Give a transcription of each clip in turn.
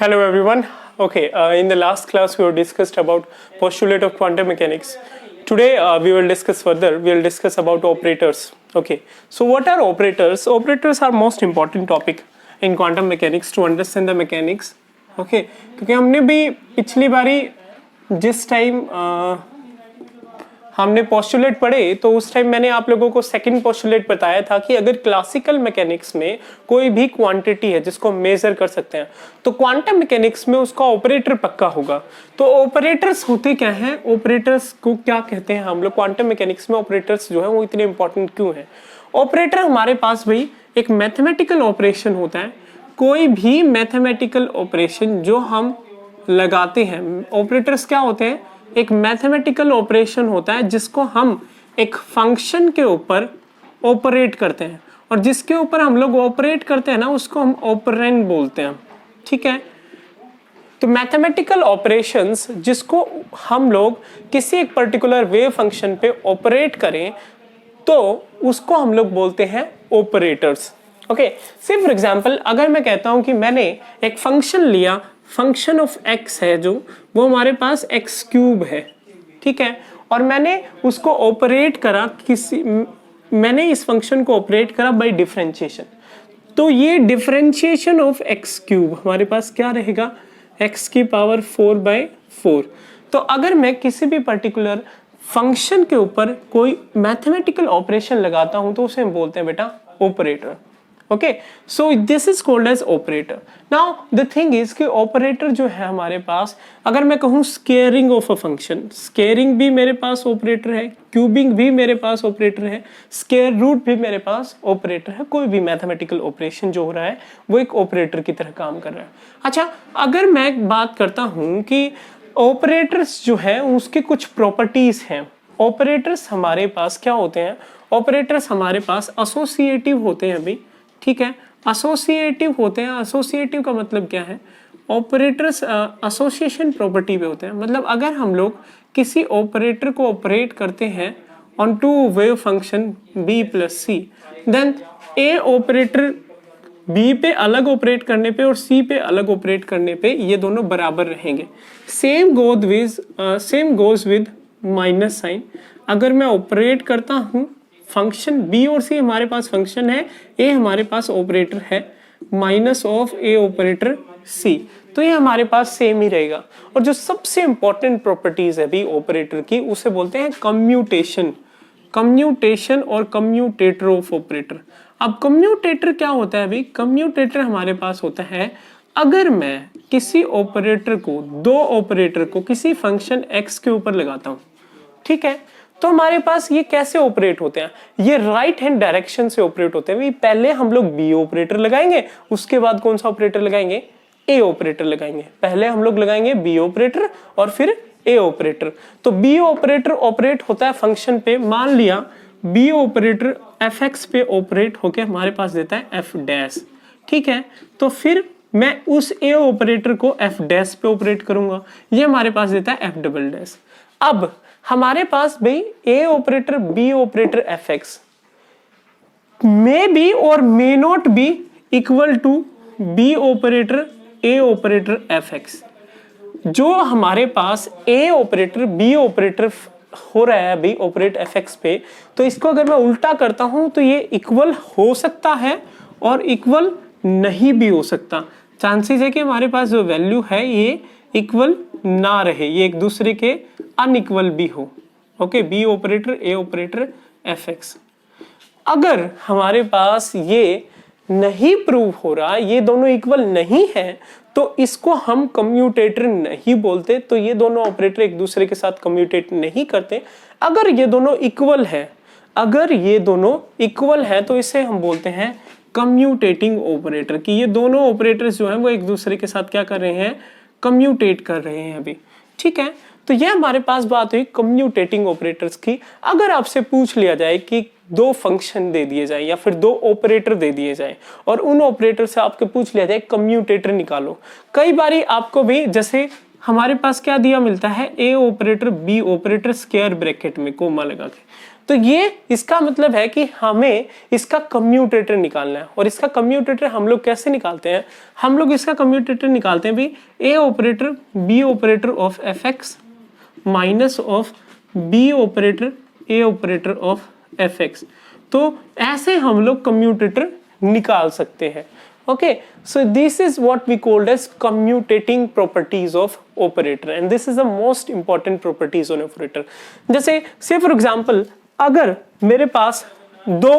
Hello everyone. Okay, in the last class we were discussed about postulate of quantum mechanics. Today we will discuss further. We will discuss about operators. Okay, so what are operators? Operators are most important topic in quantum mechanics to understand the mechanics. Okay, क्योंकि हमने भी पिछली बारी जिस time हमने postulate पढ़े तो उस टाइम मैंने आप लोगों को सेकंड पोस्टुलेट बताया था कि अगर क्लासिकल मैकेनिक्स में कोई भी क्वांटिटी है जिसको मेजर कर सकते हैं तो क्वांटम मैकेनिक्स में उसका ऑपरेटर पक्का होगा। तो ऑपरेटर्स होते क्या हैं, ऑपरेटर्स को क्या कहते हैं हम लोग क्वांटम मैकेनिक्स में, ऑपरेटर्स जो है वो इतने इंपॉर्टेंट क्यों है। ऑपरेटर हमारे पास भाई एक मैथमेटिकल ऑपरेशन होता है, कोई भी मैथमेटिकल ऑपरेशन जो हम लगाते हैं, ऑपरेटर्स क्या होते हैं, एक मैथमेटिकल ऑपरेशन होता है जिसको हम एक फंक्शन के ऊपर ऑपरेट करते हैं और जिसके ऊपर हम लोग ऑपरेट करते हैं ना उसको हम ऑपरेंड बोलते हैं। ठीक है, तो मैथमेटिकल ऑपरेशंस जिसको हम लोग किसी एक पर्टिकुलर वेव फंक्शन पे ऑपरेट करें तो उसको हम लोग बोलते हैं ऑपरेटर्स। ओके, से फॉर एग्जांपल अगर मैं कहता हूं कि मैंने एक फंक्शन लिया, फंक्शन ऑफ एक्स है जो वो हमारे पास एक्स क्यूब है, ठीक है, और मैंने उसको ऑपरेट करा मैंने इस फंक्शन को ऑपरेट करा बाय डिफरेंशिएशन, तो ये डिफरेंशिएशन ऑफ एक्स क्यूब हमारे पास क्या रहेगा, एक्स की पावर 4/4। तो अगर मैं किसी भी पर्टिकुलर फंक्शन के ऊपर कोई मैथमेटिकल ऑपरेशन लगाता हूं तो उसे हम बोलते हैं बेटा operator. Okay, so this is called as operator. Now the thing is कि ऑपरेटर जो है हमारे पास, अगर मैं कहूँ squaring of a function, squaring भी मेरे पास ऑपरेटर है, क्यूबिंग भी मेरे पास ऑपरेटर है, स्केयर रूट भी मेरे पास ऑपरेटर है। कोई भी मैथमेटिकल ऑपरेशन जो हो रहा है वो एक ऑपरेटर की तरह काम कर रहा है। अच्छा, अगर मैं बात करता हूँ कि ऑपरेटर्स जो है उसके कुछ प्रॉपर्टीज हैं। ऑपरेटर्स हमारे पास क्या होते हैं, ऑपरेटर्स हमारे पास एसोसिएटिव होते हैं भाई, ठीक है, एसोसिएटिव होते हैं। एसोसिएटिव का मतलब क्या है, ऑपरेटर्स एसोसिएशन प्रॉपर्टी पे होते हैं। मतलब अगर हम लोग किसी ऑपरेटर को ऑपरेट करते हैं onto wave function b plus c, then A operator b पे अलग ऑपरेट करने पे और c पे अलग ऑपरेट करने पे ये दोनों बराबर रहेंगे। Same goes with minus sign. अगर मैं ऑपरेट करता हूँ फंक्शन b और c, हमारे पास फंक्शन है a, हमारे पास ऑपरेटर है minus of a operator c, तो ये हमारे पास सेम ही रहेगा। और जो सबसे इंपॉर्टेंट प्रॉपर्टीज है भी ऑपरेटर की उसे बोलते हैं कम्यूटेशन। कम्यूटेशन और कम्यूटेटर ऑफ ऑपरेटर। अब कम्यूटेटर क्या होता है भाई, कम्यूटेटर हमारे पास होता है अगर मैं किसी ऑपरेटर को, दो ऑपरेटर को किसी फंक्शन x के ऊपर लगाता हूं, ठीक है, तो हमारे पास ये कैसे ऑपरेट होते हैं, ये राइट हैंड डायरेक्शन से ऑपरेट होते हैं। पहले हम लोग बी ऑपरेटर लगाएंगे, उसके बाद कौन सा ऑपरेटर लगाएंगे, ए ऑपरेटर लगाएंगे। पहले हम लोग लगाएंगे बी ऑपरेटर और फिर ए ऑपरेटर। तो बी ऑपरेटर ऑपरेट होता है फंक्शन पे, मान लिया बी ऑपरेटर एफ एक्स पे ऑपरेट होके हमारे पास देता है एफ डैश, ठीक है, तो फिर मैं उस ए ऑपरेटर को एफ डैश पे ऑपरेट करूंगा, ये हमारे पास देता है एफ डबल डैश। अब हमारे पास भाई A operator B operator F X may be और may not be equal to B operator A operator F X. जो हमारे पास ए ऑपरेटर बी ऑपरेटर हो रहा है अभी ऑपरेट एफ एक्स पे, तो इसको अगर मैं उल्टा करता हूं तो ये इक्वल हो सकता है और इक्वल नहीं भी हो सकता। चांसेस है कि हमारे पास जो वैल्यू है ये इक्वल ना रहे, ये एक दूसरे के अनइक्वल भी हो। Okay, B operator A operator F x. अगर हमारे पास ये नहीं प्रूव हो रहा, ये दोनों इक्वल नहीं है, तो इसको हम कम्यूटेटर नहीं बोलते। तो ये दोनों ऑपरेटर एक दूसरे के साथ कम्यूटेट नहीं करते। अगर ये दोनों इक्वल है, अगर ये दोनों इक्वल है तो इसे हम बोलते हैं कम्यूटेटिंग ऑपरेटर, कि ये दोनों ऑपरेटर्स जो हैं वो एक दूसरे के साथ क्या कर रहे हैं, कम्यूटेट कर रहे हैं अभी, ठीक है। तो ये हमारे पास बात हुई कम्यूटेटिंग ऑपरेटर्स की। अगर आपसे पूछ लिया जाए कि दो फंक्शन दे दिए जाए या फिर दो ऑपरेटर दे दिए जाए और उन ऑपरेटर से आपके पूछ लिया जाए कम्यूटेटर निकालो, कई बारी आपको भी जैसे हमारे पास क्या दिया मिलता है, A operator B operator square bracket में कोमा लगा के, तो ये इसका मतलब है कि हमें इसका कम्यूटेटर निकालना है। और इसका कम्यूटेटर हम लोग कैसे निकालते हैं, हम लोग इसका कम्यूटेटर निकालते हैं भी A operator B operator of F X minus of B operator A operator of F X. तो ऐसे हम लोग कम्यूटेटर निकाल सकते हैं। Okay, so this is what we called as commutating properties of operator and this is the most important properties on operator. जैसे say for example अगर मेरे पास दो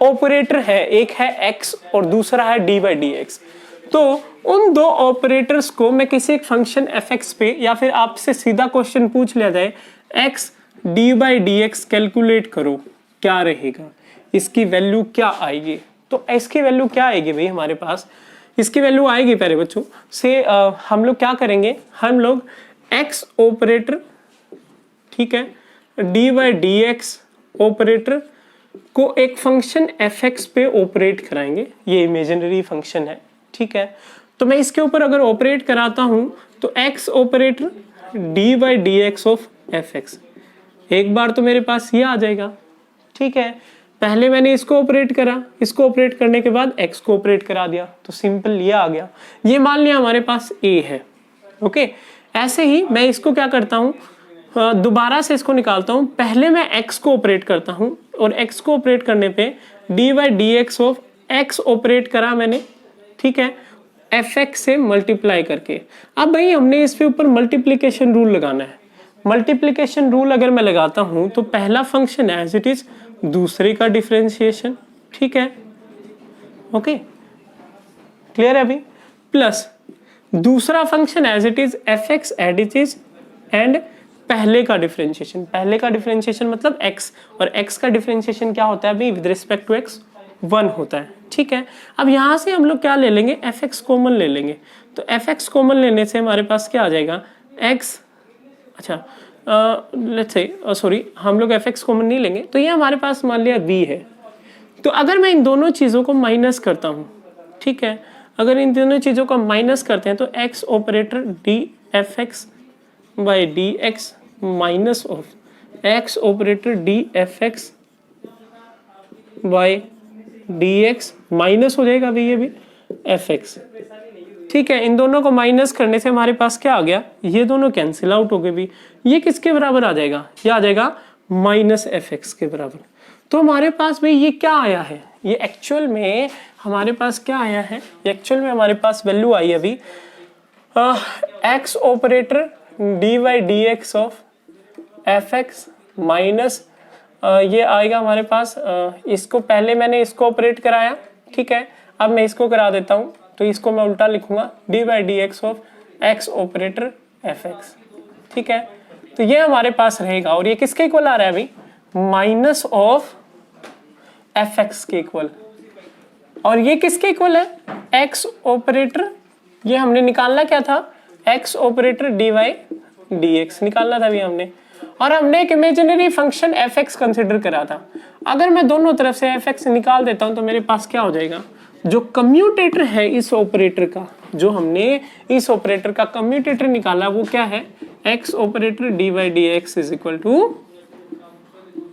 ऑपरेटर है, एक है x और दूसरा है d by dx, तो उन दो ऑपरेटर्स को मैं किसी एक फंक्शन fx पे या फिर आपसे सीधा क्वेश्चन पूछ लिया जाए x d by dx calculate करो, क्या रहेगा, इसकी वैल्यू क्या आएगी। तो इसकी वैल्यू क्या आएगी भाई हमारे पास, इसकी वैल्यू आएगी पहले बच्चों से हम लोग क्या करेंगे, हम लोग x ऑपरेटर, ठीक है, d by d x operator को एक फंक्शन fx पे ऑपरेट कराएंगे, ये इमेजिनरी फंक्शन है, ठीक है। तो मैं इसके ऊपर अगर ऑपरेट कराता हूं तो x operator d by d x of fx, एक बार तो मेरे पास ये आ जाएगा, ठीक है। पहले मैंने इसको ऑपरेट करा, इसको ऑपरेट करने के बाद x को ऑपरेट करा दिया, तो सिंपल ये आ गया। ये मान लिया हमारे पास a है, ओके। ऐसे ही मैं इसको क्या करता हूँ, दोबारा से इसको निकालता हूँ। पहले मैं x को ऑपरेट करता हूँ और x को ऑपरेट करने पे d by d x of x operate करा मैंने, ठीक है, fx से मल्टीप्लाई करके। अब भाई हमने इसके ऊपर मल्टीप्लीकेशन रूल लगाना है। मल्टीप्लीकेशन रूल अगर मैं लगाता हूँ तो पहला फंक्शन एज इट इज, दूसरे का डिफरेंशिएशन, ठीक है, ओके, क्लियर है अभी, प्लस दूसरा function as it is f x add it is and पहले का डिफरेंशिएशन। पहले का डिफरेंशिएशन मतलब x, और x का डिफरेंशिएशन क्या होता है अभी विद रिस्पेक्ट टू x, 1 होता है, ठीक है। अब यहां से हम लोग क्या ले लेंगे, एफ एक्स कॉमन ले लेंगे। तो एफ एक्स कॉमन लेने से हमारे पास क्या आ जाएगा, x, अच्छा लेट्स से सॉरी हम लोग एफ एक्स कॉमन नहीं लेंगे, तो ये हमारे पास मान लिया v है। तो अगर मैं इन दोनों चीज़ों को माइनस करता हूँ, ठीक है, अगर इन दोनों चीज़ों को माइनस करते हैं तो x operator D F x by d x minus of x operator D F x by d x minus हो जाएगा अभी ये भी एफ एक्स, ठीक है। इन दोनों को माइनस करने से हमारे पास क्या आ गया, ये दोनों कैंसिल आउट हो गए भी। ये किसके बराबर आ जाएगा, ये आ जाएगा माइनस एफ एक्स के बराबर। तो हमारे पास भाई ये क्या आया है, ये एक्चुअल में हमारे पास क्या आया है, एक्चुअल में हमारे पास वैल्यू आई है अभी x operator d by d x of F X minus ये आएगा हमारे पास इसको पहले मैंने इसको ऑपरेट कराया, ठीक है, अब मैं इसको करा देता हूँ, तो इसको मैं उल्टा लिखूंगा D by d x of x operator F x, ठीक है। तो ये हमारे पास रहेगा और ये किसके इक्वल आ रहा है अभी, माइनस ऑफ एफ एक्स के इक्वल, और ये किसके इक्वल है, एक्स ऑपरेटर, ये हमने निकालना क्या था, x operator d y d x निकालना था अभी हमने, और हमने एक imaginary function f x consider करा था। अगर मैं दोनों तरफ से एफ एक्स निकाल देता हूं तो मेरे पास क्या हो जाएगा, जो कम्यूटेटर है इस ऑपरेटर का, जो हमने इस ऑपरेटर का कम्यूटेटर निकाला वो क्या है, x operator d by d x is equal to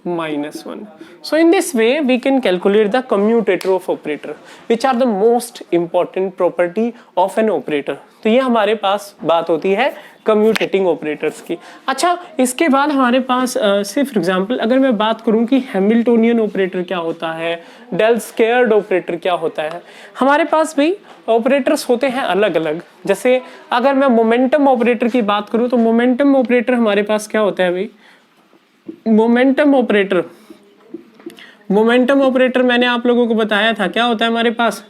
-1. So in this way we can calculate the commutator of operator, which are the most important property of an operator. तो ये हमारे पास बात होती है कम्यूटेटिंग ऑपरेटर्स की। अच्छा, इसके बाद हमारे पास से फॉर एग्जांपल अगर मैं बात करूं कि हैमिल्टोनियन ऑपरेटर क्या होता है, डेल स्क्वायर्ड ऑपरेटर क्या होता है, हमारे पास भी ऑपरेटर्स होते हैं अलग अलग। जैसे अगर मैं मोमेंटम ऑपरेटर की बात करूं तो मोमेंटम ऑपरेटर हमारे पास क्या होता है भाई, मोमेंटम ऑपरेटर मैंने आप लोगों को बताया था क्या होता है हमारे पास,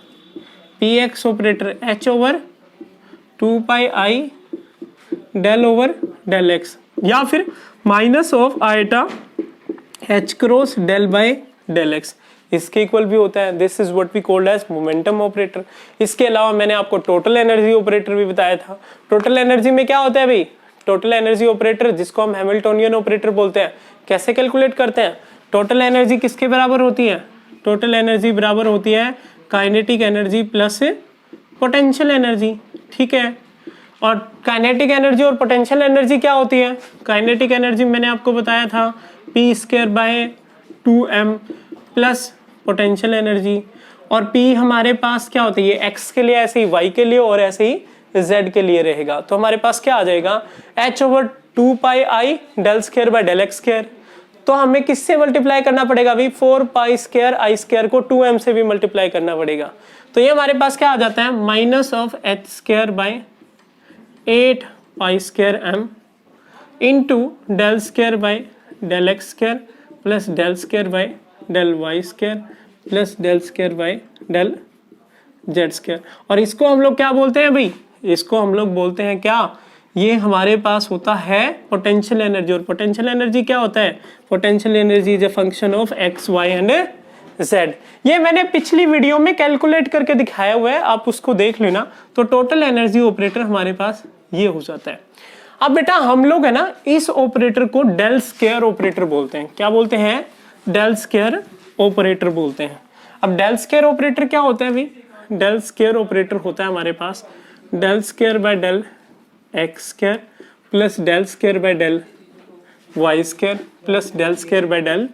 P X operator H over 2 pi I del over del X, या फिर minus of iota H cross del by del X, इसके इक्वल भी होता है। This is what we called as momentum operator. इसके अलावा मैंने आपको टोटल एनर्जी ऑपरेटर भी बताया था। टोटल एनर्जी में क्या होता है भाई, टोटल एनर्जी ऑपरेटर जिसको हम हैमिल्टोनियन ऑपरेटर बोलते हैं, कैसे कैलकुलेट करते हैं, टोटल एनर्जी किसके बराबर होती है, टोटल एनर्जी बराबर होती है kinetic energy plus potential energy, ठीक है। और काइनेटिक एनर्जी और पोटेंशियल एनर्जी क्या होती है, काइनेटिक एनर्जी मैंने आपको बताया था P square by 2m plus potential energy, और P हमारे पास क्या होती है, x के लिए ऐसे ही, y के लिए और ऐसे ही z के लिए रहेगा। तो हमारे पास क्या आ जाएगा, h/2 pi i del square by del x square. तो हमें किससे मल्टीप्लाई करना पड़ेगा अभी, 4 पाई स्क्वायर i स्क्वायर को 2m से भी मल्टीप्लाई करना पड़ेगा। तो ये हमारे पास क्या आ जाता है, minus of H square by 8 pi square m into del square by del x square plus del square by del Y square plus del square by del Z square. और इसको हम लोग क्या बोलते हैं भाई, इसको हम लोग बोलते हैं क्या, ये हमारे पास होता है पोटेंशियल एनर्जी। और पोटेंशियल एनर्जी क्या होता है, potential energy is a function of x y and z. ये मैंने पिछली वीडियो में कैलकुलेट करके दिखाया हुआ है, आप उसको देख लेना। तो टोटल एनर्जी ऑपरेटर हमारे पास ये हो जाता है। अब बेटा हम लोग है ना इस ऑपरेटर को डेल स्क्वायर ऑपरेटर बोलते हैं। क्या बोलते हैं, डेल स्क्वायर ऑपरेटर बोलते हैं। अब डेल स्क्वायर ऑपरेटर क्या होता है भाई, डेल स्क्वायर ऑपरेटर होता है हमारे पास del square by del x square plus del square by del Y square plus del square by del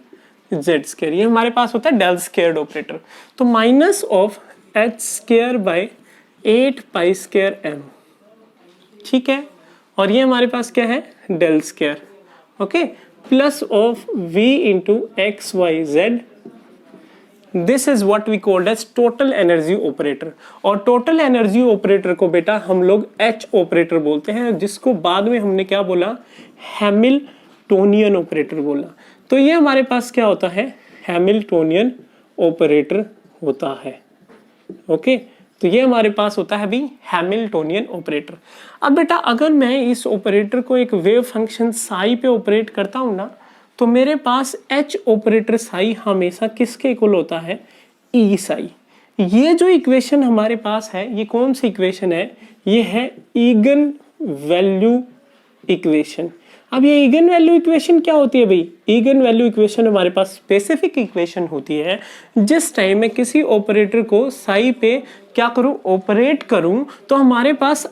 Z square. ये हमारे पास होता है डेल स्क्वायर ऑपरेटर। तो minus of H square by 8 pi square m, ठीक है। और ये हमारे पास क्या है, del square, okay, plus of v into x Y Z. This is what we called as total energy operator. और टोटल एनर्जी ऑपरेटर को बेटा हम लोग एच ऑपरेटर बोलते हैं, जिसको बाद में हमने क्या बोला, हैमिल्टोनियन ऑपरेटर बोला। तो ये हमारे पास क्या होता है, हैमिल्टोनियन ऑपरेटर होता है, ओके। तो ये हमारे पास होता है भी हैमिल्टोनियन ऑपरेटर। अब बेटा अगर मैं इस ऑपरेटर को एक वेव फंक्शन साई पे ऑपरेट करता हूं ना, तो मेरे पास एच ऑपरेटर साई हमेशा किसके इक्वल होता है, ई साई। ये जो इक्वेशन हमारे पास है, ये कौन सी इक्वेशन है, ये है ईगन वैल्यू इक्वेशन। अब ये ईगन वैल्यू इक्वेशन क्या होती है भाई, ईगन वैल्यू इक्वेशन हमारे पास स्पेसिफिक इक्वेशन होती है जिस टाइम मैं किसी ऑपरेटर को साई पे क्या करूं, ऑपरेट करूं, तो हमारे पास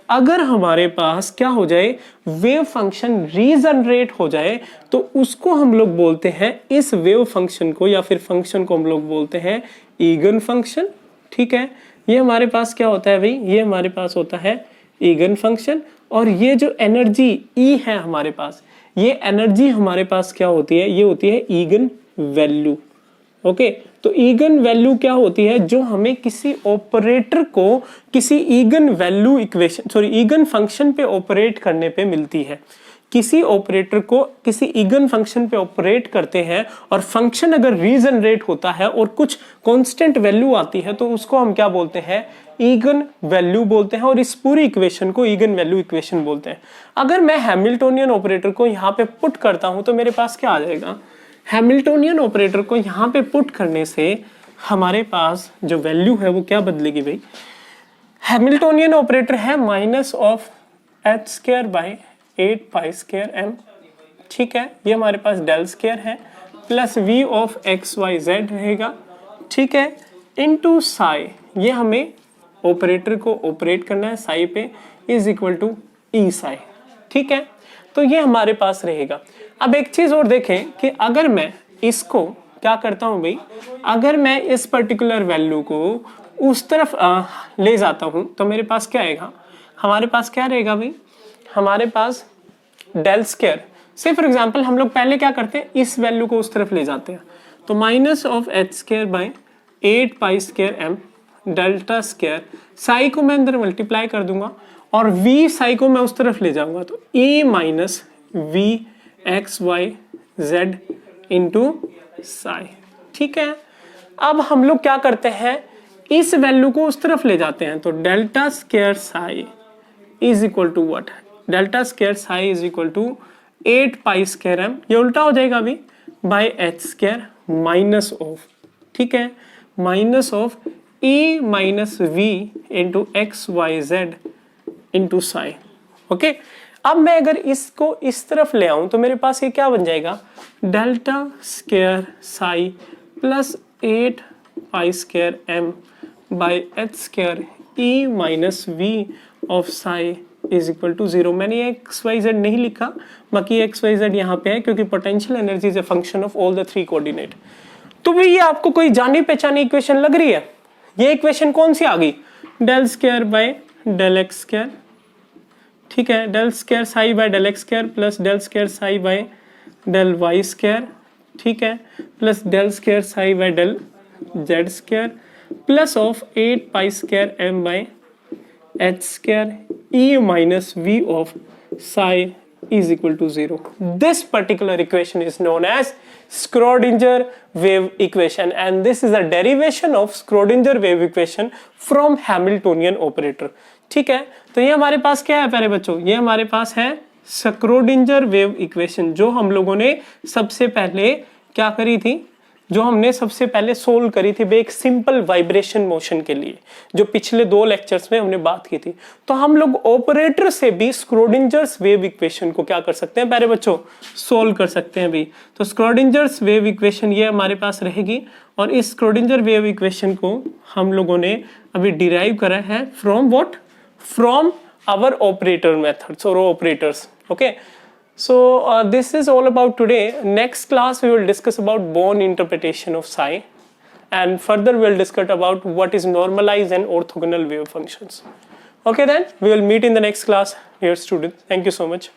अगर हमारे पास क्या हो जाए, वेव फंक्शन रीजनरेट हो जाए, तो उसको हम लोग बोलते हैं, इस वेव फंक्शन को या फिर फंक्शन को हम लोग बोलते हैं ईगन फंक्शन, ठीक है। ये हमारे पास क्या होता है भाई, ये हमारे पास होता है ईगन फंक्शन। और ये जो एनर्जी ई है हमारे पास, ये एनर्जी हमारे पास क्या होती है, ये होती है ईगन वैल्यू, ओके। तो ईगन वैल्यू क्या होती है, जो हमें किसी ऑपरेटर को किसी again value equation, sorry again function पे ऑपरेट करने पे मिलती है। किसी ऑपरेटर को किसी ईगन फंक्शन पे ऑपरेट करते हैं और फंक्शन अगर रीजनरेट होता है और कुछ कांस्टेंट वैल्यू आती है, तो उसको हम क्या बोलते हैं, ईगन वैल्यू बोलते हैं। और इस पूरी इक्वेशन को ईगन वैल्यू इक्वेशन बोलते हैं। अगर मैं हैमिल्टोनियन ऑपरेटर को यहाँ पे पुट करता हूं, तो मेरे पास क्या आ जाएगा, हैमिल्टोनियन ऑपरेटर को यहाँ पे पुट करने से हमारे पास जो वैल्यू है वो क्या बदलेगी भाई, हैमिल्टोनियन ऑपरेटर है minus of H square by 8 pi square m, ठीक है। ये हमारे पास डेल स्क्वायर है plus v of x Y z रहेगा, ठीक है, इनटू साई। ये हमें ऑपरेटर को ऑपरेट करना है साई पे, इज इक्वल टू ई साई, ठीक है। तो ये हमारे पास रहेगा। अब एक चीज और देखें कि अगर मैं इसको क्या करता हूं भाई, अगर मैं इस पर्टिकुलर वैल्यू को उस तरफ ले जाता हूं, तो मेरे पास क्या आएगा, हमारे पास क्या रहेगा भाई, हमारे पास डेल स्क्वायर से फॉर एग्जांपल हम लोग पहले क्या करते हैं, इस वैल्यू को उस तरफ ले जाते हैं। तो minus of H square by 8 pi square m delta square, Sai को मैं अंदर मल्टीप्लाई कर दूंगा और v साई को मैं उस तरफ ले जाऊंगा, तो a minus v x Y z into psi, ठीक है। अब हम लोग क्या करते हैं, इस वैल्यू को उस तरफ ले जाते हैं। तो delta square psi is equal to what, delta square psi is equal to 8 pi square m, ये उल्टा हो जाएगा अभी, by h square minus of, ठीक है, minus of e minus v into x Y z into psi, okay. अब मैं अगर इसको इस तरफ ले आऊं, तो मेरे पास ये क्या बन जाएगा, delta square psi plus 8 pi square m by h square e minus v of psi is equal to 0। मैंने एक्स वाई जेड नहीं लिखा, बाकी एक्स वाई जेड यहाँ पे है क्योंकि potential energy is a function of all the 3 coordinate. तो भाई ये आपको कोई जानी पहचानी इक्वेशन लग रही है? ये इक्वेशन कौन सी आ गई? Del square by del x square, ठीक है, del square psi by del x square plus del square psi by del Y square, ठीक है, plus del square psi by del Z square plus of 8 pi square m by h square e minus v of psi is equal to 0. This particular equation is known as Schrodinger wave equation and this is a derivation of Schrodinger wave equation from Hamiltonian operator. ठीक है, तो ये हमारे पास क्या है प्यारे बच्चों? ये हमारे पास है Schrodinger wave equation जो हम लोगों ने सबसे पहले क्या करी थी, जो हमने सबसे पहले सोल्व करी थी एक सिंपल वाइब्रेशन मोशन के लिए, जो पिछले 2 लेक्चर्स में हमने बात की थी। तो हम लोग ऑपरेटर से भी स्क्रोडिंजर्स वेव इक्वेशन को क्या कर सकते हैं प्यारे बच्चों? सोल्व कर सकते हैं भी। तो स्क्रोडिंजर्स वेव इक्वेशन ये हमारे पास रहेगी और इस स्क्रोडिंजर वेव इक्वेशन को हम लोगों ने अभी डिराइव करा है from what? From our operator methods और operators. Okay, so this is all about today. Next class we will discuss about Born interpretation of psi and further we will discuss about what is normalized and orthogonal wave functions. Okay, then we will meet in the next class. Dear students, thank you so much.